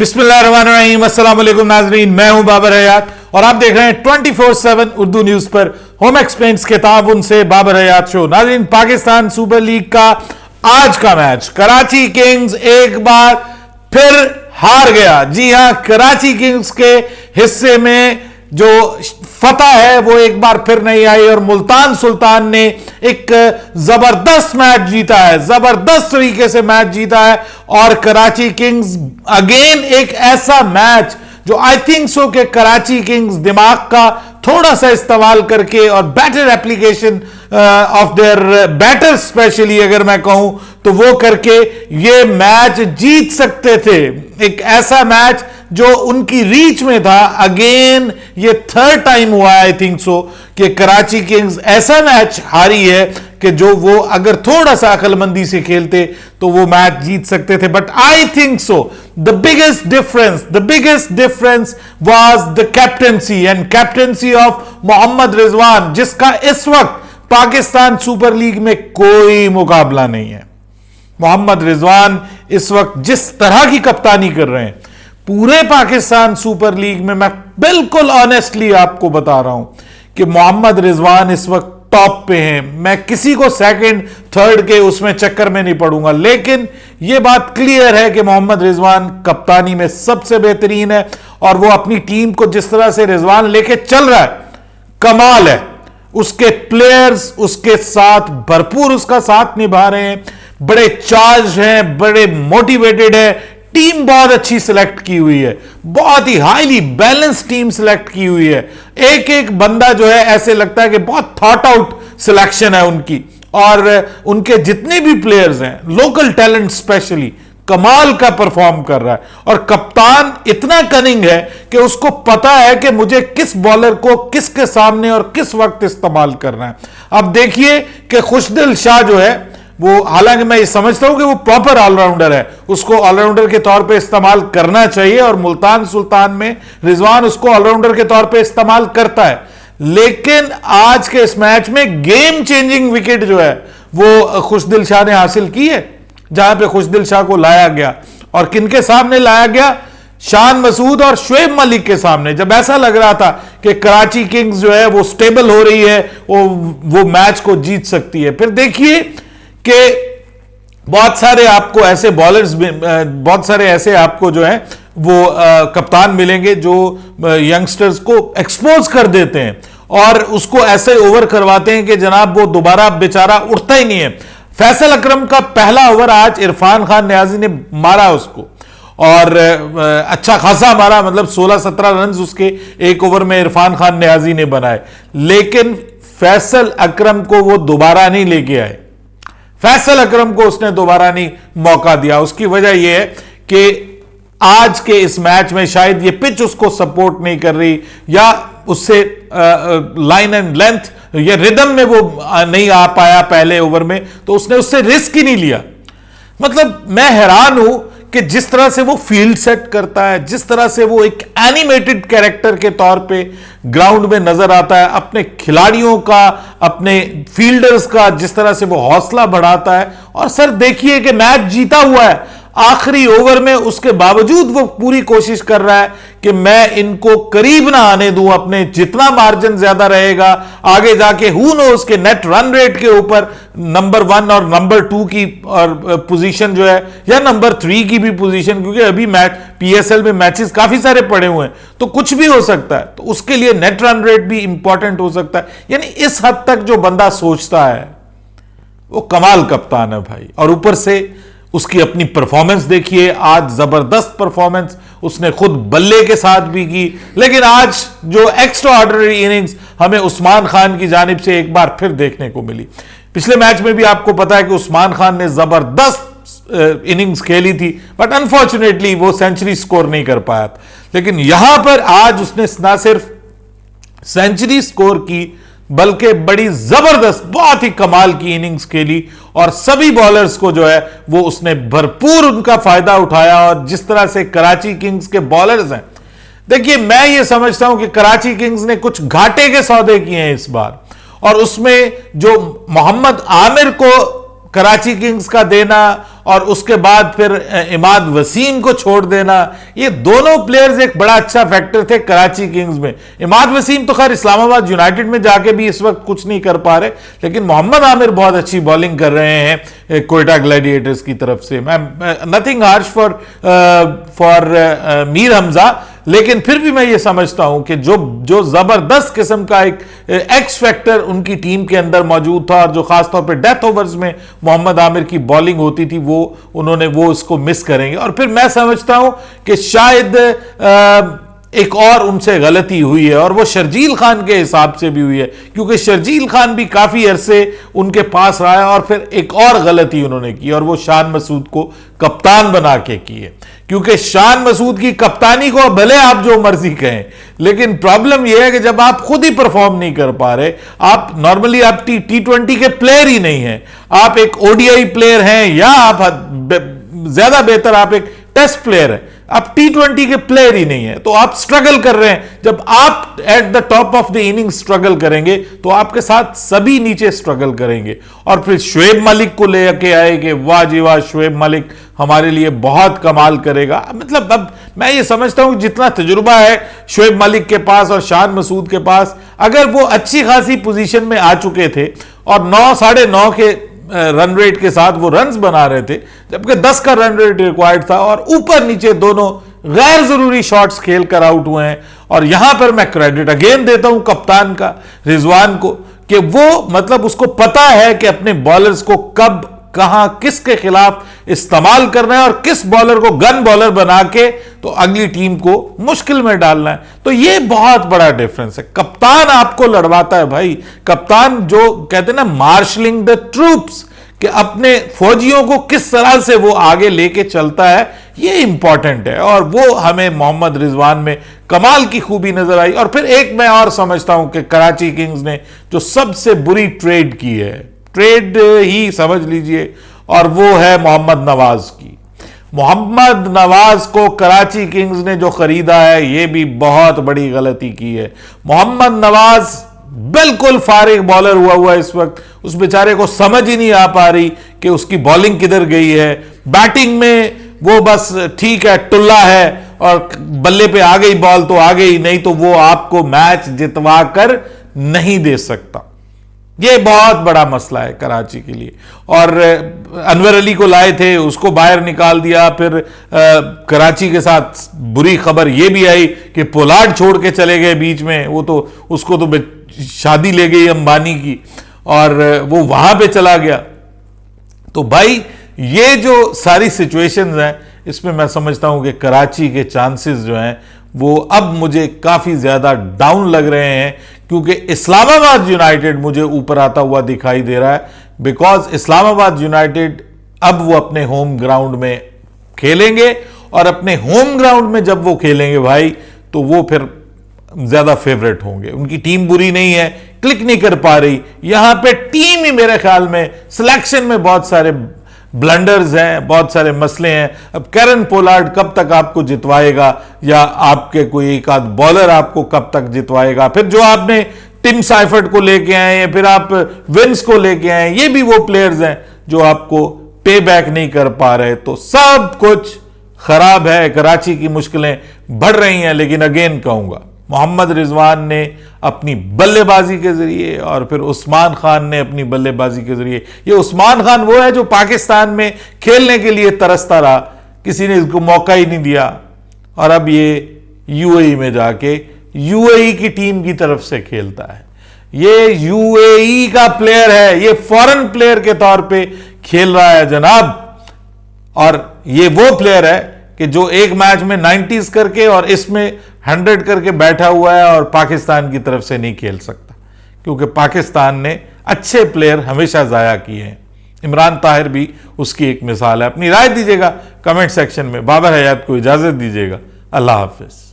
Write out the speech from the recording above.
बिस्मिल्लाहिर्रहमानिर्रहीम, अस्सलाम वालेकुम नाज़रीन, मैं हूं बाबर हयात और आप देख रहे हैं 24/7 उर्दू न्यूज पर होम एक्सपेंस के ताउन से बाबर हयात शो। नाज़रीन, पाकिस्तान सुपर लीग का आज का मैच कराची किंग्स एक बार फिर हार गया। जी हां, कराची किंग्स के हिस्से में जो फतह है वो एक बार फिर नहीं आई और मुल्तान सुल्तान ने एक जबरदस्त मैच जीता है, जबरदस्त तरीके से मैच जीता है। और कराची किंग्स अगेन एक ऐसा मैच जो आई थिंक सो कि कराची किंग्स दिमाग का थोड़ा सा इस्तेमाल करके और better application of their better specially अगर मैं कहूं तो वो करके ये मैच जीत सकते थे। एक ऐसा मैच जो उनकी रीच में था। अगेन ये थर्ड टाइम हुआ आई थिंक सो कि कराची किंग्स ऐसा मैच हारी है कि जो वो अगर थोड़ा सा अकलमंदी से खेलते तो वो मैच जीत सकते थे। But I think so the biggest difference was the captaincy and captaincy of Mohammad Rizwan, जिसका इस वक्त पाकिस्तान सुपर लीग में कोई मुकाबला नहीं है। मोहम्मद रिजवान इस वक्त जिस तरह की कप्तानी कर रहे हैं पूरे पाकिस्तान सुपर लीग में, मैं बिल्कुल ऑनेस्टली आपको बता रहा हूं कि मोहम्मद रिजवान इस वक्त टॉप पे हैं। मैं किसी को सेकंड थर्ड के उसमें चक्कर में नहीं पड़ूंगा, लेकिन यह बात क्लियर है कि मोहम्मद रिजवान कप्तानी में सबसे बेहतरीन है और वो अपनी टीम को जिस तरह से रिजवान लेके चल रहा है कमाल है। उसके प्लेयर्स उसके साथ भरपूर उसका साथ निभा रहे हैं, बड़े चार्ज हैं, बड़े मोटिवेटेड है। टीम बहुत अच्छी सिलेक्ट की हुई है, बहुत ही हाईली बैलेंस टीम सिलेक्ट की हुई है। एक एक बंदा जो है ऐसे लगता है कि बहुत थॉट आउट सिलेक्शन है उनकी, और उनके जितने भी प्लेयर्स हैं लोकल टैलेंट स्पेशली कमाल का परफॉर्म कर रहा है। और कप्तान इतना कनिंग है कि उसको पता है कि मुझे किस बॉलर को किसके सामने और किस वक्त इस्तेमाल करना है। अब देखिए कि खुशदिल शाह जो है वो, हालांकि मैं ये समझता हूं कि वो प्रॉपर ऑलराउंडर है, उसको ऑलराउंडर के तौर पे इस्तेमाल करना चाहिए और मुल्तान सुल्तान में रिजवान उसको ऑलराउंडर के तौर पे इस्तेमाल करता है। लेकिन आज के इस मैच में गेम चेंजिंग विकेट जो है वो खुशदिल शाह ने हासिल की है, जहां पे खुशदिल शाह को लाया गया और किनके सामने लाया गया, शान मसूद और शुएब मलिक के सामने। जब ऐसा लग रहा था कि कराची किंग्स जो है वो स्टेबल हो रही है, वो मैच को जीत सकती है, फिर देखिए कि बहुत सारे आपको ऐसे बॉलर्स, बहुत सारे ऐसे आपको जो है वो कप्तान मिलेंगे जो यंगस्टर्स को एक्सपोज कर देते हैं और उसको ऐसे ओवर करवाते हैं कि जनाब वो दोबारा बेचारा उठता ही नहीं है। फैसल अकरम का पहला ओवर आज इरफान खान नियाजी ने मारा उसको, और अच्छा खासा मारा, मतलब 16-17 रन उसके एक ओवर में इरफान खान नियाजी ने बनाए। लेकिन फैसल अकरम को वो दोबारा नहीं लेके आए, फैसल अकरम को उसने दोबारा नहीं मौका दिया। उसकी वजह यह है कि आज के इस मैच में शायद ये पिच उसको सपोर्ट नहीं कर रही, या उससे लाइन एंड लेंथ या रिदम में वो नहीं आ पाया पहले ओवर में, तो उसने उससे रिस्क ही नहीं लिया। मतलब मैं हैरान हूं कि जिस तरह से वो फील्ड सेट करता है, जिस तरह से वो एक एनिमेटेड कैरेक्टर के तौर पे ग्राउंड में नजर आता है, अपने खिलाड़ियों का, अपने फील्डर्स का जिस तरह से वो हौसला बढ़ाता है। और सर देखिए कि मैच जीता हुआ है, आखिरी ओवर में उसके बावजूद वो पूरी कोशिश कर रहा है कि मैं इनको करीब ना आने दूं, अपने जितना मार्जिन ज्यादा रहेगा आगे जाके हु नोस के नेट रन रेट के ऊपर नंबर 1 और नंबर 2 की और पोजीशन जो है, या नंबर 3 की भी पोजीशन, क्योंकि अभी मैच पीएसएल में मैचेस काफी सारे पड़े हुए हैं तो कुछ भी हो सकता है, तो उसके लिए नेट रन रेट भी इंपॉर्टेंट हो सकता है। यानी इस हद तक जो बंदा सोचता है वो कमाल कप्तान है भाई। और ऊपर से उसकी अपनी परफॉर्मेंस देखिए, आज जबरदस्त परफॉर्मेंस उसने खुद बल्ले के साथ भी की। लेकिन आज जो एक्स्ट्रा ऑर्डिनरी इनिंग्स हमें उस्मान खान की जानिब से एक बार फिर देखने को मिली। पिछले मैच में भी आपको पता है कि उस्मान खान ने जबरदस्त इनिंग्स खेली थी, बट अनफॉर्चुनेटली वो सेंचुरी स्कोर नहीं कर पाया था। लेकिन यहां पर आज उसने ना सिर्फ सेंचुरी स्कोर की बल्कि बड़ी जबरदस्त, बहुत ही कमाल की इनिंग्स खेली और सभी बॉलर्स को जो है वो उसने भरपूर उनका फायदा उठाया। और जिस तरह से कराची किंग्स के बॉलर्स हैं, देखिए मैं ये समझता हूं कि कराची किंग्स ने कुछ घाटे के सौदे किए हैं इस बार, और उसमें जो मोहम्मद आमिर को कराची किंग्स का देना और उसके बाद फिर इमाद वसीम को छोड़ देना, ये दोनों प्लेयर्स एक बड़ा अच्छा फैक्टर थे कराची किंग्स में। इमाद वसीम तो खैर इस्लामाबाद यूनाइटेड में जाके भी इस वक्त कुछ नहीं कर पा रहे, लेकिन मोहम्मद आमिर बहुत अच्छी बॉलिंग कर रहे हैं कोयटा ग्लैडिएटर्स की तरफ से। मैं nothing harsh for Mir Hamza, लेकिन फिर भी मैं ये समझता हूं कि जो जबरदस्त किस्म का एक एक्स फैक्टर उनकी टीम के अंदर मौजूद था, और जो खासतौर पे डेथ ओवर्स में मोहम्मद आमिर की बॉलिंग होती थी, उन्होंने इसको मिस करेंगे। और फिर मैं समझता हूं कि शायद एक और उनसे गलती हुई है, और वो शर्जील खान के हिसाब से भी हुई है, क्योंकि शर्जील खान भी काफी अरसे उनके पास रहा है, और फिर एक और गलती उन्होंने की, और वो शान मसूद को कप्तान बना के की है। क्योंकि शान मसूद की कप्तानी को भले आप जो मर्जी कहें, लेकिन प्रॉब्लम यह है कि जब आप खुद ही परफॉर्म नहीं कर पा रहे, आप नॉर्मली आप T20 के प्लेयर ही नहीं हैं, आप एक ODI प्लेयर हैं, या आप ज्यादा बेहतर आप एक टेस्ट प्लेयर हैं, आप T20 के प्लेयर ही नहीं है, तो आप स्ट्रगल कर रहे हैं। जब आप at the top of the inning struggle करेंगे, तो आपके साथ सभी नीचे स्ट्रगल करेंगे। और फिर शुएब मलिक को लेके आए कि वाह जी वाह, शुएब मलिक हमारे लिए बहुत कमाल करेगा। मतलब अब मैं ये समझता हूं कि जितना तजुर्बा है शुएब मलिक के पास और शान मसूद के पास, अगर वो अच्छी खासी पोजीशन में आ चुके थे और 9 साढ़े 9 के रन रेट के साथ वो रन्स बना रहे थे, जबकि 10 का रन रेट रिक्वायर्ड था, और ऊपर नीचे दोनों गैर जरूरी शॉट्स खेल कर आउट हुए हैं। और यहां पर मैं क्रेडिट अगेन देता हूं कप्तान का, रिजवान को, कि वो मतलब उसको पता है कि अपने बॉलर्स को कब कहां किसके खिलाफ इस्तेमाल करना है, और किस बॉलर को गन बॉलर बना के तो अगली टीम को मुश्किल में डालना है। तो यह बहुत बड़ा डिफरेंस है। कप्तान आपको लड़वाता है भाई, कप्तान जो कहते हैं ना मार्शलिंग द ट्रूप्स, कि अपने फौजियों को किस तरह से वो आगे लेके चलता है, ये इंपॉर्टेंट है। और वो हमें मोहम्मद रिजवान में कमाल की खूबी नजर आई। और फिर एक मैं और समझता हूं कि कराची किंग्स ने जो सबसे बुरी ट्रेड की है, ट्रेड ही समझ लीजिए, और वो है मोहम्मद नवाज की। मोहम्मद नवाज को कराची किंग्स ने जो खरीदा है, ये भी बहुत बड़ी गलती की है। मोहम्मद नवाज बिल्कुल फारिग बॉलर हुआ इस वक्त, उस बेचारे को समझ ही नहीं आ पा रही कि उसकी बॉलिंग किधर गई है। बैटिंग में वो बस ठीक है, टुल्ला है, और बल्ले पे आ गई बॉल तो आ गई, नहीं तो वो आपको मैच जितवा कर नहीं दे सकता। ये बहुत बड़ा मसला है कराची के लिए। और अनवर अली को लाए थे, उसको बाहर निकाल दिया। फिर कराची के साथ बुरी खबर यह भी आई कि पोलार्ड छोड़ के चले गए बीच में, वो तो उसको तो शादी ले गई अंबानी की, और वो वहां पे चला गया। तो भाई ये जो सारी सिचुएशंस हैं, इसमें मैं समझता हूं कि कराची के चांसेस जो हैं वो अब मुझे काफी ज्यादा डाउन लग रहे हैं, क्योंकि इस्लामाबाद यूनाइटेड मुझे ऊपर आता हुआ दिखाई दे रहा है। बिकॉज इस्लामाबाद यूनाइटेड अब वो अपने होम ग्राउंड में खेलेंगे, और अपने होम ग्राउंड में जब वो खेलेंगे भाई, तो वो फिर ज्यादा फेवरेट होंगे। उनकी टीम बुरी नहीं है, क्लिक नहीं कर पा रही। यहां पे टीम ही मेरे ख्याल में सिलेक्शन में बहुत सारे ब्लंडर्स हैं, बहुत सारे मसले हैं। अब कैरन पोलार्ड कब तक आपको जितवाएगा, या आपके कोई एक आध बॉलर आपको कब तक जितवाएगा। फिर जो आपने टिम साइफर्ट को लेके आए हैं, फिर आप विंस को लेके आए हैं, ये भी वो प्लेयर्स हैं जो आपको पे बैक नहीं कर पा रहे। तो सब कुछ खराब है, कराची की मुश्किलें बढ़ रही हैं। लेकिन अगेन कहूंगा, मोहम्मद रिजवान ने अपनी बल्लेबाजी के जरिए, और फिर उस्मान खान ने अपनी बल्लेबाजी के जरिए, ये उस्मान खान वो है जो पाकिस्तान में खेलने के लिए तरसता रहा, किसी ने इसको मौका ही नहीं दिया, और अब ये यूएई में जाके यूएई की टीम की तरफ से खेलता है। ये यूएई का प्लेयर है, ये फॉरेन प्लेयर के तौर पे खेल रहा है जनाब। और ये वो प्लेयर है कि जो एक मैच में 90s करके और इसमें 100 करके बैठा हुआ है, और पाकिस्तान की तरफ से नहीं खेल सकता, क्योंकि पाकिस्तान ने अच्छे प्लेयर हमेशा जाया किए हैं। इमरान ताहिर भी उसकी एक मिसाल है। अपनी राय दीजिएगा कमेंट सेक्शन में। बाबर हयात को इजाजत दीजिएगा। अल्लाह हाफिज।